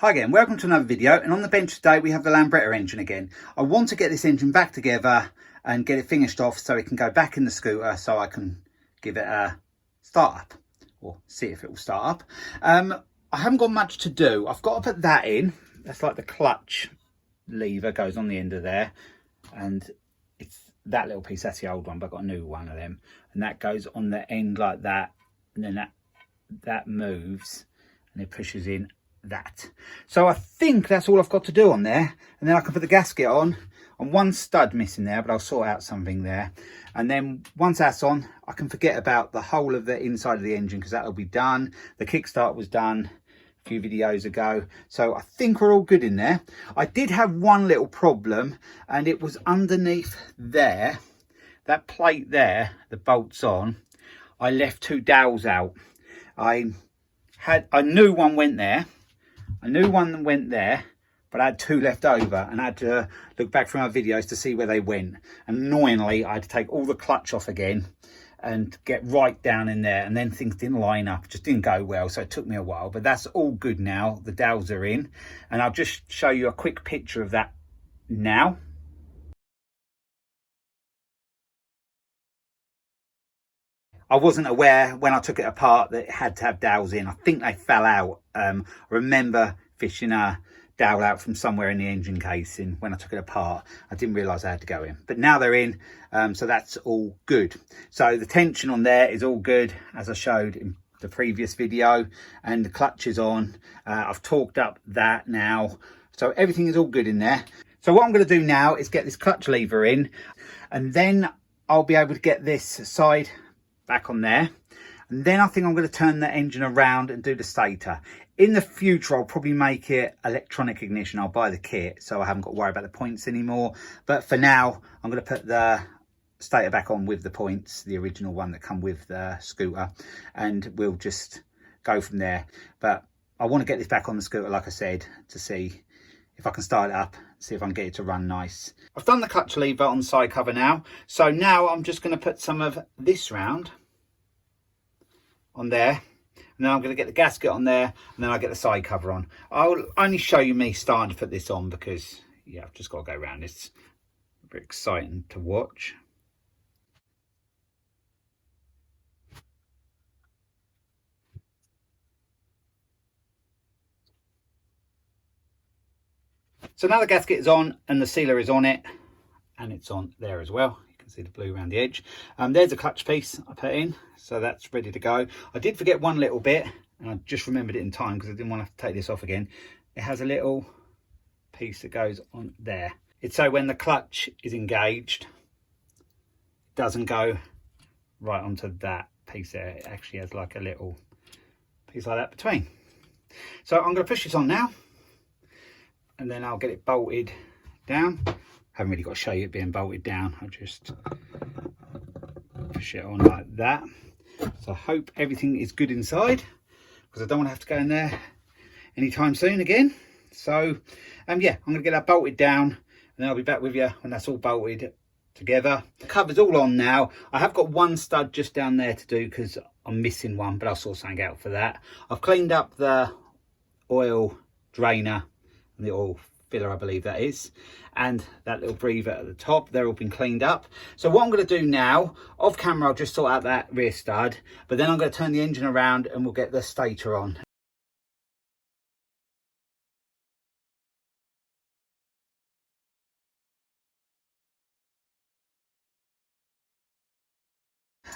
Hi again, welcome to another video, and on the bench today we have the Lambretta engine again. I want to get this engine back together and get it finished off so it can go back in the scooter so I can give it a start up or see if it will start up. I haven't got much to do. I've got to put that in. That's like the clutch lever goes on the end of there, and it's that little piece, that's the old one, but I've got a new one of them, and that goes on the end like that, and then that moves and it pushes in that. So I think that's all I've got to do on there, and then I can put the gasket on one stud missing there, but I'll sort out something there. And then once that's on, I can forget about the whole of the inside of the engine because that'll be done. The kickstart was done a few videos ago, so I think we're all good in there. I did have one little problem, and it was underneath there, that plate there, the bolts on. I left two dowels out. I knew one went there. But I had two left over, and I had to look back through my videos to see where they went. And annoyingly, I had to take all the clutch off again and get right down in there, and then things didn't line up, just didn't go well, so it took me a while. But that's all good now. The dowels are in, and I'll just show you a quick picture of that now. I wasn't aware when I took it apart that it had to have dowels in. I think they fell out. I remember fishing a dowel out from somewhere in the engine casing when I took it apart. I didn't realise I had to go in, but now they're in, so that's all good. So the tension on there is all good, as I showed in the previous video, and the clutch is on. I've torqued up that now, so everything is all good in there. So what I'm going to do now is get this clutch lever in, and then I'll be able to get this side back on there, and then I think I'm going to turn the engine around and do the stator. In the future I'll probably make it electronic ignition. I'll buy the kit so I haven't got to worry about the points anymore, but for now I'm going to put the stator back on with the points, the original one that come with the scooter, and we'll just go from there. But I want to get this back on the scooter, like I said, to see if I can start it up, see if I can get it to run nice. I've done the clutch lever on the side cover now, so now I'm just going to put some of this round on there, and then I'm going to get the gasket on there, and then I'll get the side cover on. I'll only show you me starting to put this on because, yeah, I've just got to go around. It's very exciting to watch. So now the gasket is on and the sealer is on it, and it's on there as well. You can see the blue around the edge. There's a clutch piece I put in, so that's ready to go. I did forget one little bit, and I just remembered it in time because I didn't want to have to take this off again. It has a little piece that goes on there. It's so when the clutch is engaged, it doesn't go right onto that piece there. It actually has like a little piece like that between. So I'm going to push this on now, and then I'll get it bolted down. Haven't really got to show you it being bolted down. I'll just push it on like that. So I hope everything is good inside, because I don't want to have to go in there anytime soon again. So yeah, I'm going to get that bolted down, and then I'll be back with you when that's all bolted together. The cover's all on now. I have got one stud just down there to do because I'm missing one, but I'll sort something out for that. I've cleaned up the oil drainer, the oil filler I believe that is, and that little breather at the top. They're all been cleaned up. So what I'm going to do now, off camera, I'll just sort out that rear stud, but then I'm going to turn the engine around and we'll get the stator on.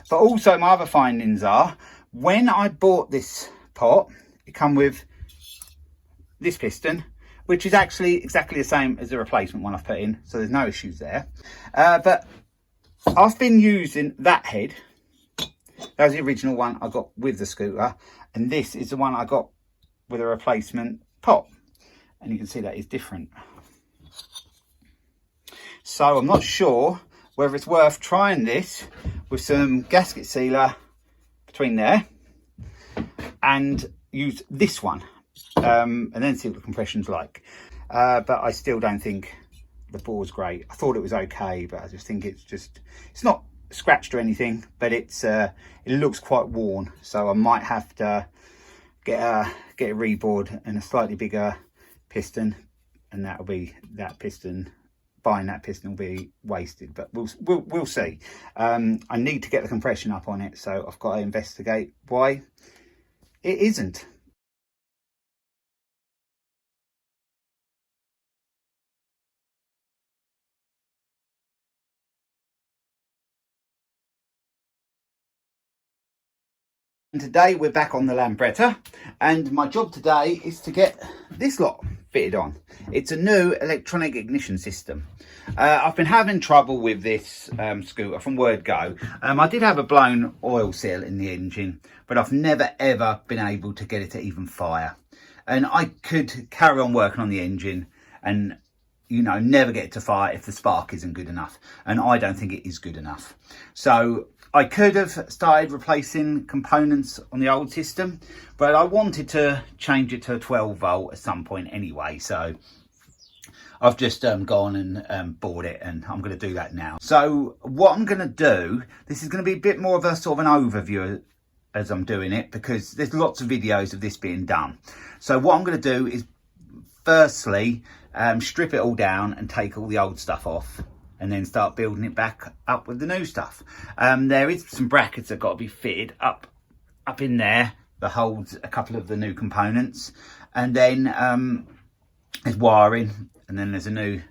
But also my other findings are, when I bought this pot, it come with this piston, which is actually exactly the same as the replacement one I've put in, so there's no issues there. But I've been using that head. That was the original one I got with the scooter, and this is the one I got with a replacement pot, and you can see that is different. So I'm not sure whether it's worth trying this with some gasket sealer between there and use this one. And then see what the compression's like, but I still don't think the bore's great. I thought it was okay, but I just think it's not scratched or anything, but it looks quite worn, so I might have to get it rebored and a slightly bigger piston, and that'll be that piston. Buying that piston will be wasted, but we'll see. I need to get the compression up on it, so I've got to investigate why it isn't. And today we're back on the Lambretta, and my job today is to get this lot fitted on. It's a new electronic ignition system. I've been having trouble with this scooter from word go. I did have a blown oil seal in the engine, but I've never ever been able to get it to even fire. And I could carry on working on the engine and, you know, never get it to fire if the spark isn't good enough. And I don't think it is good enough. So I could have started replacing components on the old system, but I wanted to change it to a 12 volt at some point anyway. So I've just gone and bought it, and I'm going to do that now. So what I'm going to do, this is going to be a bit more of a sort of an overview as I'm doing it, because there's lots of videos of this being done. So what I'm going to do is firstly strip it all down and take all the old stuff off, and then start building it back up with the new stuff. There is some brackets that got to be fitted up in there that holds a couple of the new components, and then there's wiring, and then there's a new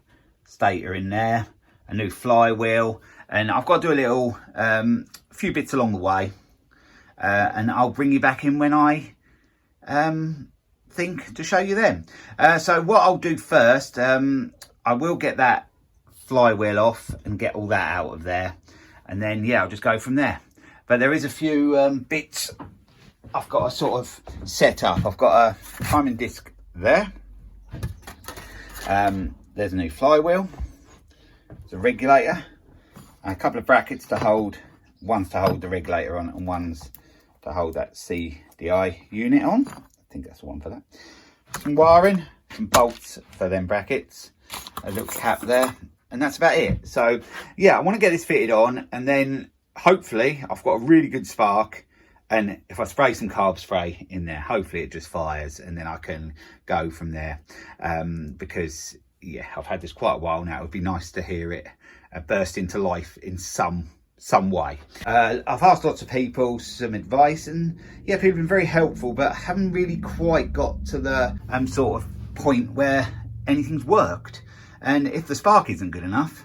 stator in there, a new flywheel, and I've got to do a little few bits along the way, and I'll bring you back in when I think to show you them. So what I'll do first, I will get that flywheel off and get all that out of there, and then yeah, I'll just go from there. But there is a few bits I've got to sort of set up. I've got a timing disc there, there's a new flywheel, there's a regulator, and a couple of brackets to hold, one's to hold the regulator on and one's to hold that CDI unit on. I think that's the one for that. Some wiring, some bolts for them brackets, a little cap there, and that's about it. So yeah, I want to get this fitted on, and then hopefully I've got a really good spark, and if I spray some carb spray in there, hopefully it just fires, and then I can go from there. Because yeah, I've had this quite a while now. It would be nice to hear it burst into life in some way. I've asked lots of people some advice, and yeah, people have been very helpful, but haven't really quite got to the sort of point where anything's worked. And if the spark isn't good enough,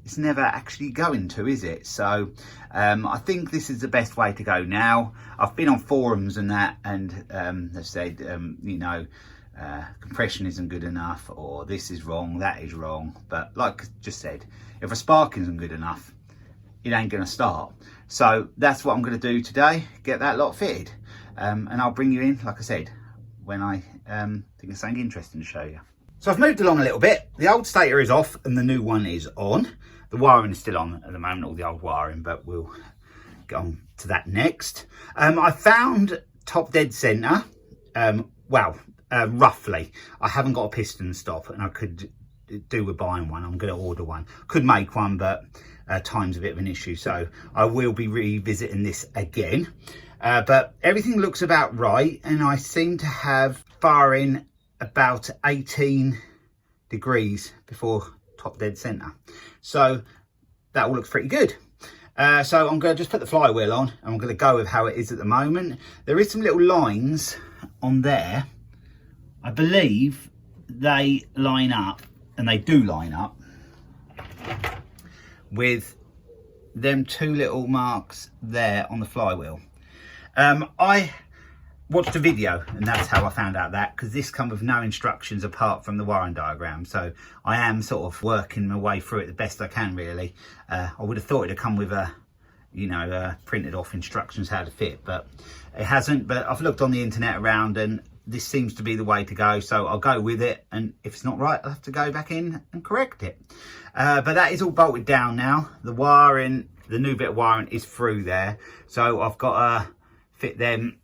it's never actually going to, is it? So I think this is the best way to go now. I've been on forums and that, and they've said, you know, compression isn't good enough, or this is wrong, that is wrong. But like I just said, if a spark isn't good enough, it ain't going to start. So that's what I'm going to do today, get that lot fitted. And I'll bring you in, like I said, when I think of something interesting to show you. So I've moved along a little bit. The old stator is off and the new one is on. The wiring is still on at the moment, all the old wiring, but we'll get on to that next. I found top dead centre, roughly. I haven't got a piston stop, and I could do with buying one. I'm going to order one. Could make one, but time's a bit of an issue, so I will be revisiting this again. But everything looks about right, and I seem to have firing about 18 degrees before top dead center, so that all looks pretty good. So I'm going to just put the flywheel on, and I'm going to go with how it is at the moment. There is some little lines on there. I believe they line up, and they do line up with them two little marks there on the flywheel. I watched a video, and that's how I found out that, because this come with no instructions apart from the wiring diagram. So I am sort of working my way through it the best I can, really. I would have thought it'd come with a, you know, printed off instructions how to fit, but it hasn't. But I've looked on the internet around, and this seems to be the way to go, so I'll go with it, and if it's not right, I'll have to go back in and correct it. But that is all bolted down now. The wiring, the new bit of wiring is through there, so I've got to fit them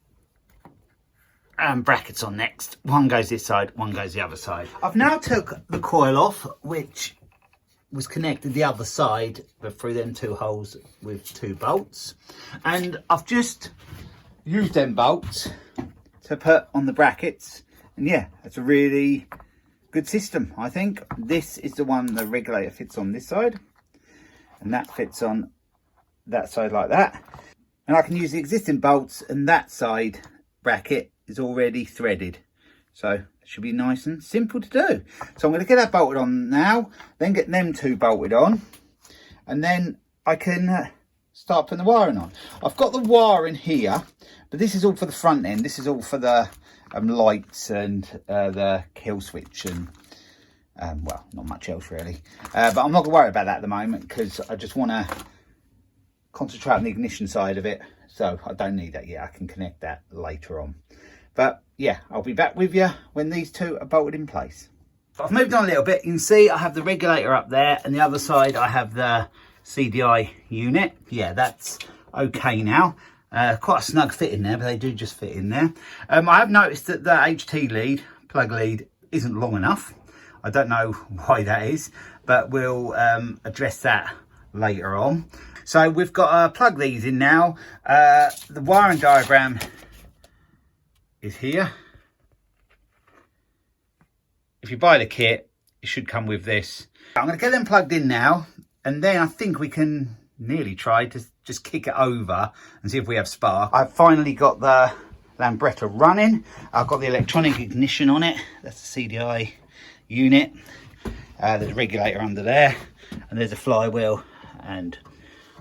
brackets on next. One goes this side, one goes the other side. I've now took the coil off, which was connected the other side, but through them two holes with two bolts, and I've just used them bolts to put on the brackets. And yeah, it's a really good system, I think. This is the one the regulator fits on this side, and that fits on that side like that. And I can use the existing bolts, and that side bracket is already threaded. So it should be nice and simple to do. So I'm going to get that bolted on now, then get them two bolted on, and then I can start putting the wiring on. I've got the wiring here, but this is all for the front end. This is all for the lights and the kill switch and well, not much else really. But I'm not going to worry about that at the moment, because I just want to concentrate on the ignition side of it. So I don't need that yet. I can connect that later on. But yeah, I'll be back with you when these two are bolted in place. I've moved on a little bit. You can see I have the regulator up there, and the other side I have the CDI unit. Yeah, that's okay now. Quite a snug fit in there, but they do just fit in there. I have noticed that the HT lead, plug lead, isn't long enough. I don't know why that is, but we'll address that later on. So we've got to plug these in now. The wiring diagram is here. If you buy the kit, it should come with this. I'm going to get them plugged in now, and then I think we can nearly try to just kick it over and see if we have spark. I've finally got the Lambretta running. I've got the electronic ignition on it. That's the CDI unit. There's a regulator under there, and there's a flywheel and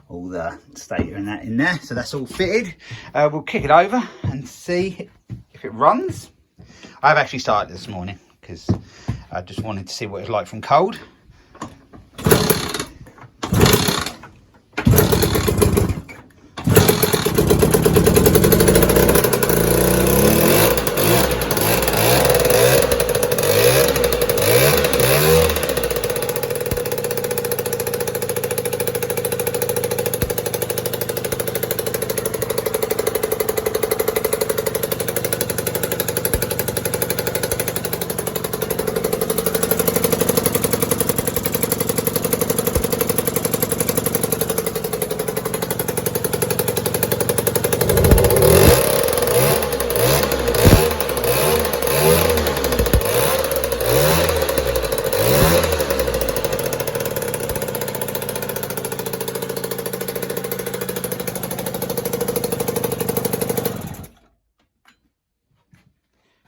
all the stator and that in there. So that's all fitted. We'll kick it over and see if it runs. I've actually started this morning because I just wanted to see what it's like from cold.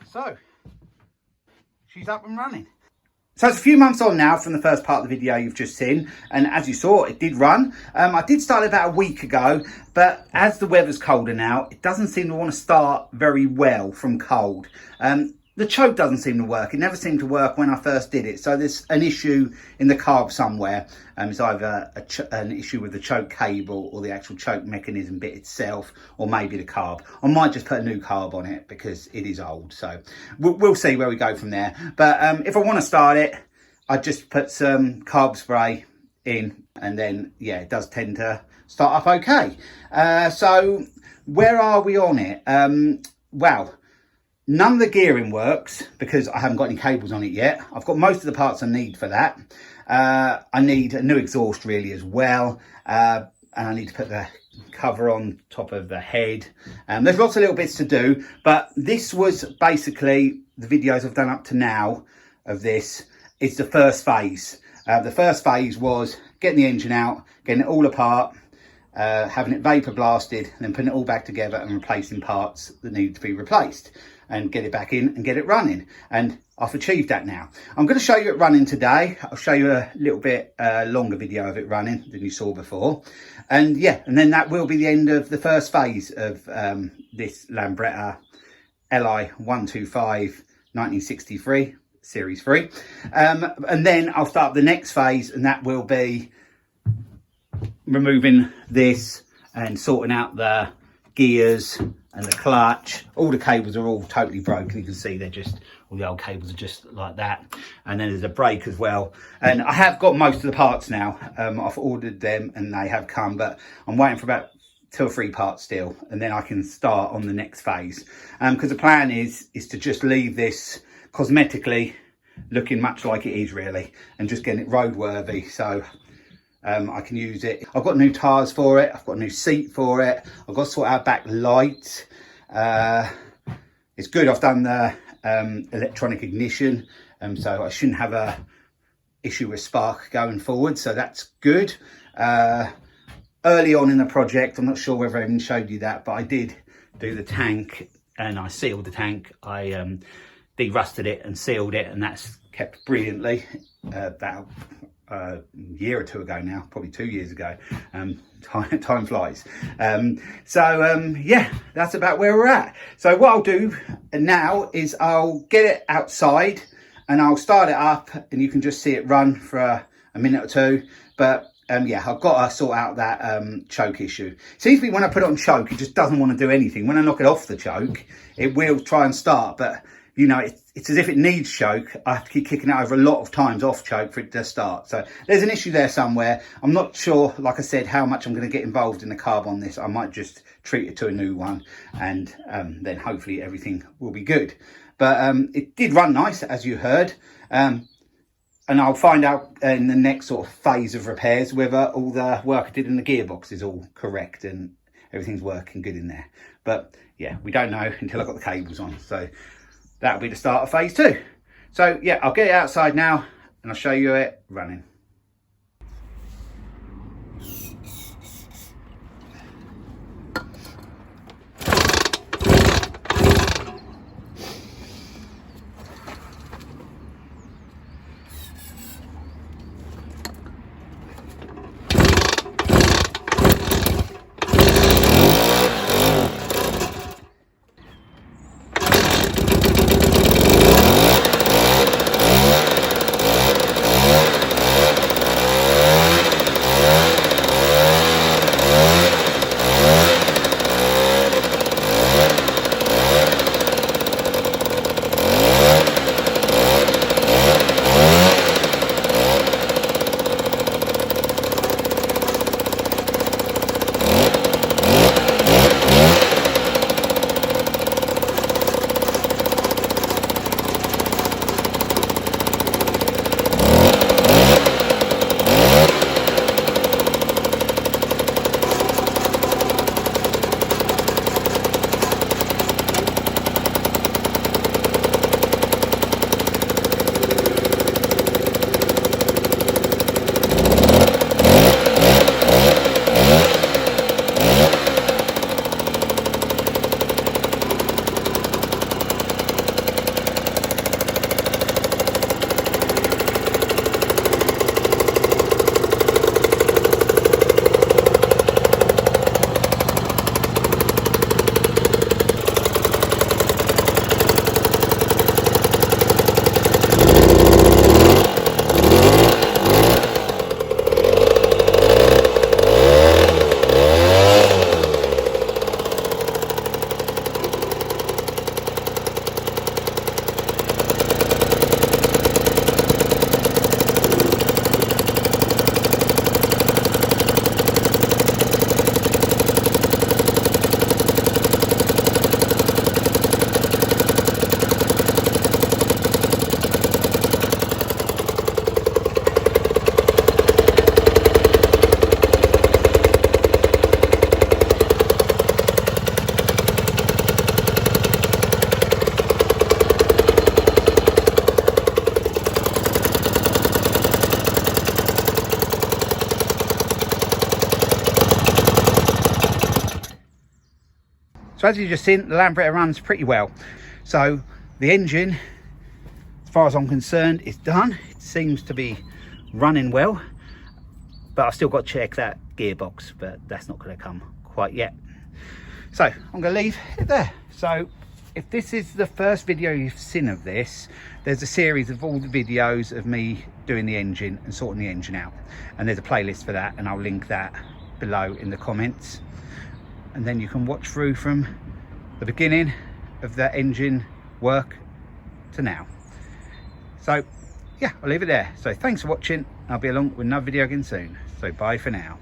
So, she's up and running. So it's a few months on now from the first part of the video you've just seen, and as you saw, it did run. I did start it about a week ago, but as the weather's colder now, it doesn't seem to want to start very well from cold. The choke doesn't seem to work. It never seemed to work when I first did it. So there's an issue in the carb somewhere. It's either an issue with the choke cable or the actual choke mechanism bit itself, or maybe the carb. I might just put a new carb on it because it is old. So we'll see where we go from there. But if I want to start it, I just put some carb spray in, and then, yeah, it does tend to start up okay. So where are we on it? Well, none of the gearing works because I haven't got any cables on it yet. I've got most of the parts I need for that. I need a new exhaust really as well. And I need to put the cover on top of the head. There's lots of little bits to do, but this was basically the videos I've done up to now of this. It's the first phase. The first phase was getting the engine out, getting it all apart, having it vapor blasted, and then putting it all back together and replacing parts that need to be replaced, and get it back in and get it running. And I've achieved that now. I'm going to show you it running today. I'll show you a little bit longer video of it running than you saw before. And yeah, and then that will be the end of the first phase of this Lambretta LI125 1963 Series 3. And then I'll start the next phase, and that will be removing this and sorting out the gears and the clutch. All the cables are all totally broken. You can see they're just, all the old cables are just like that. And then there's a brake as well. And I have got most of the parts now. I've ordered them and they have come, but I'm waiting for about 2 or 3 parts still, and then I can start on the next phase. Because the plan is to just leave this cosmetically looking much like it is really, and just getting it roadworthy. So I can use it. I've got new tyres for it. I've got a new seat for it. I've got to sort out back lights. It's good I've done the electronic ignition. so I shouldn't have a issue with spark going forward, so that's good. Early on in the project, I'm not sure whether I even showed you that, but I did do the tank and I sealed the tank. I de-rusted it and sealed it, and that's kept brilliantly. About a year or two ago now, probably 2 years ago. Time flies. Yeah, that's about where we're at. So what I'll do now is I'll get it outside and I'll start it up, and you can just see it run for a minute or two. But yeah, I've got to sort out that choke issue. Seems to be when I put it on choke, it just doesn't want to do anything. When I knock it off the choke, it will try and start, but you know, it's as if it needs choke. I have to keep kicking it over a lot of times off choke for it to start. So there's an issue there somewhere. I'm not sure, like I said, how much I'm going to get involved in the carb on this. I might just treat it to a new one, and then hopefully everything will be good. But it did run nice, as you heard. And I'll find out in the next sort of phase of repairs whether all the work I did in the gearbox is all correct and everything's working good in there. But yeah, we don't know until I've got the cables on. So that'll be the start of phase 2. So yeah, I'll get it outside now and I'll show you it running. So as you just seen, the Lambretta runs pretty well. So the engine, as far as I'm concerned, is done. It seems to be running well, but I've still got to check that gearbox, but that's not going to come quite yet. So I'm going to leave it there. So if this is the first video you've seen of this, there's a series of all the videos of me doing the engine and sorting the engine out, and there's a playlist for that, and I'll link that below in the comments. And then you can watch through from the beginning of the engine work to now. So yeah, I'll leave it there. So thanks for watching. I'll be along with another video again soon. So bye for now.